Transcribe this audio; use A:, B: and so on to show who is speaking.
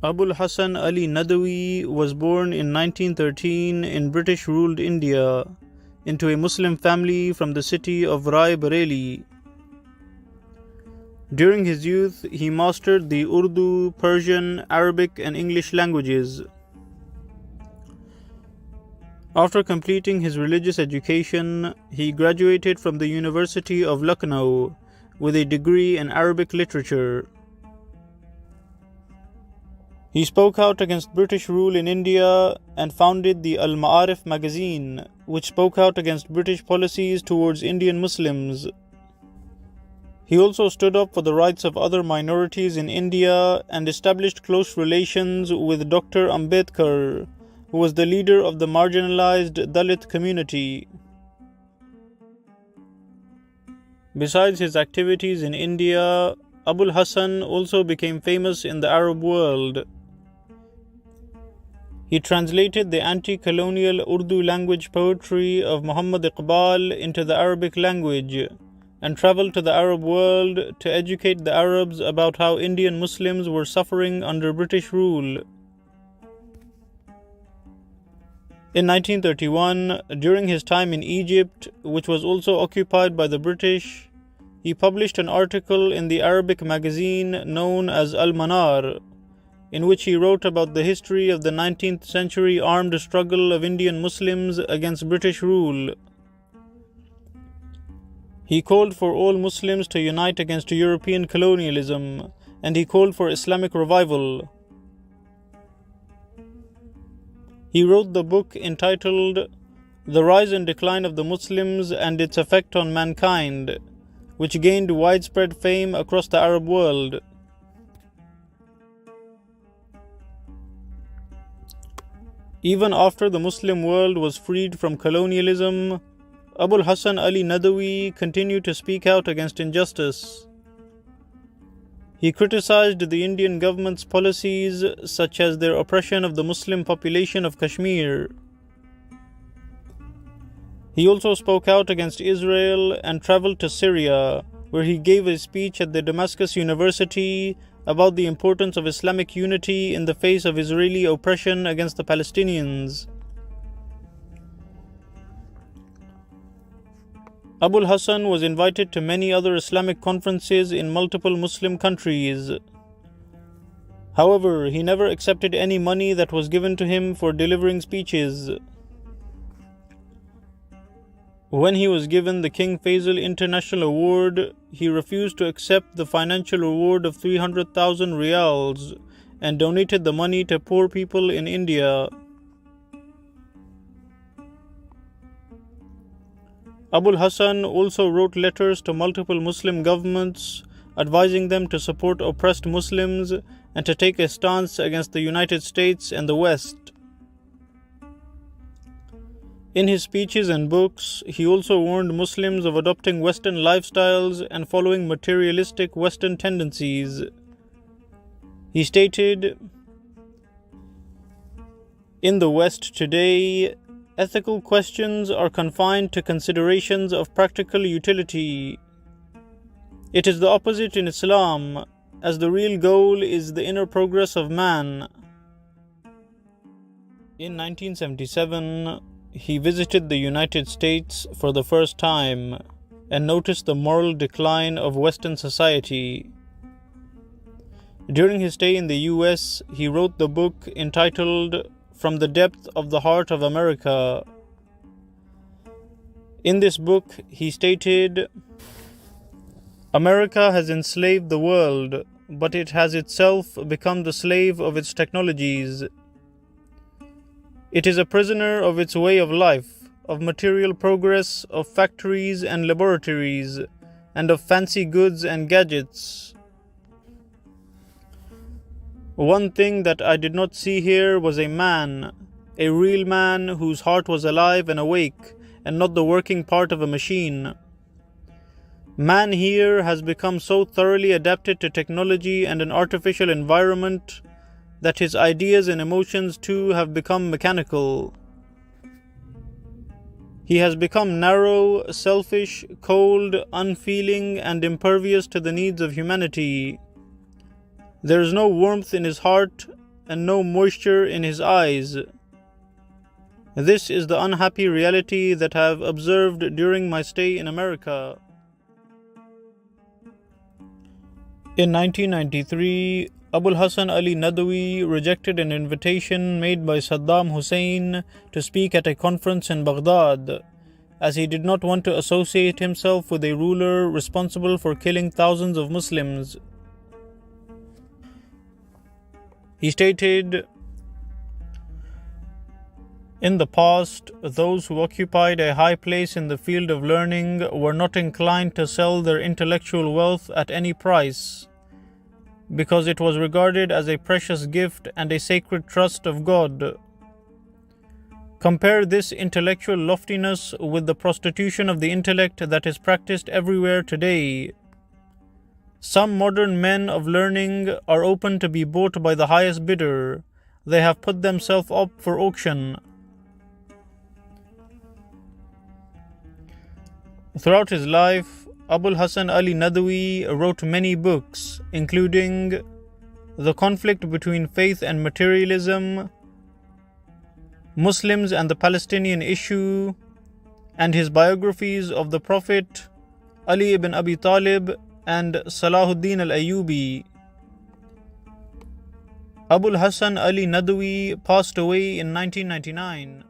A: Abul Hasan Ali Nadwi was born in 1913 in British-ruled India into a Muslim family from the city of Rai Bareli. During his youth, he mastered the Urdu, Persian, Arabic and English languages. After completing his religious education, he graduated from the University of Lucknow with a degree in Arabic literature. He spoke out against British rule in India and founded the Al-Ma'arif magazine, which spoke out against British policies towards Indian Muslims. He also stood up for the rights of other minorities in India and established close relations with Dr. Ambedkar, who was the leader of the marginalized Dalit community. Besides his activities in India, Abul Hasan also became famous in the Arab world. He translated the anti-colonial Urdu language poetry of Muhammad Iqbal into the Arabic language and traveled to the Arab world to educate the Arabs about how Indian Muslims were suffering under British rule. In 1931, during his time in Egypt, which was also occupied by the British, he published an article in the Arabic magazine known as Al-Manar, in which he wrote about the history of the 19th century armed struggle of Indian Muslims against British rule. He called for all Muslims to unite against European colonialism, and he called for Islamic revival. He wrote the book entitled The Rise and Decline of the Muslims and Its Effect on Mankind, which gained widespread fame across the Arab world. Even after the Muslim world was freed from colonialism, Abul Hasan Ali Nadwi continued to speak out against injustice. He criticized the Indian government's policies, such as their oppression of the Muslim population of Kashmir. He also spoke out against Israel and traveled to Syria, where he gave a speech at the Damascus University about the importance of Islamic unity in the face of Israeli oppression against the Palestinians. Abul Hasan was invited to many other Islamic conferences in multiple Muslim countries. However, he never accepted any money that was given to him for delivering speeches. When he was given the King Faisal International Award, he refused to accept the financial reward of 300,000 riyals and donated the money to poor people in India. Abul Hasan also wrote letters to multiple Muslim governments, advising them to support oppressed Muslims and to take a stance against the United States and the West. In his speeches and books, he also warned Muslims of adopting Western lifestyles and following materialistic Western tendencies. He stated, "In the West today, ethical questions are confined to considerations of practical utility. It is the opposite in Islam, as the real goal is the inner progress of man." In 1977, he visited the United States for the first time and noticed the moral decline of Western society. During his stay in the US, he wrote the book entitled From the Depth of the Heart of America. In this book, he stated, "America has enslaved the world, but it has itself become the slave of its technologies. It is a prisoner of its way of life, of material progress, of factories and laboratories, and of fancy goods and gadgets. One thing that I did not see here was a man, a real man whose heart was alive and awake, and not the working part of a machine. Man here has become so thoroughly adapted to technology and an artificial environment that his ideas and emotions too have become mechanical. He has become narrow, selfish, cold, unfeeling, and impervious to the needs of humanity. There is no warmth in his heart, and no moisture in his eyes. This is the unhappy reality that I have observed during my stay in America. In 1993, Abul Hasan Ali Nadwi rejected an invitation made by Saddam Hussein to speak at a conference in Baghdad, as he did not want to associate himself with a ruler responsible for killing thousands of Muslims. He stated, "In the past, those who occupied a high place in the field of learning were not inclined to sell their intellectual wealth at any price, because it was regarded as a precious gift and a sacred trust of God. Compare this intellectual loftiness with the prostitution of the intellect that is practiced everywhere today. Some modern men of learning are open to be bought by the highest bidder. They have put themselves up for auction." Throughout his life, Abul Hasan Ali Nadwi wrote many books, including The Conflict Between Faith and Materialism, Muslims and the Palestinian Issue, and his biographies of the Prophet, Ali ibn Abi Talib, and Salahuddin al-Ayyubi. Abul Hasan Ali Nadwi passed away in 1999.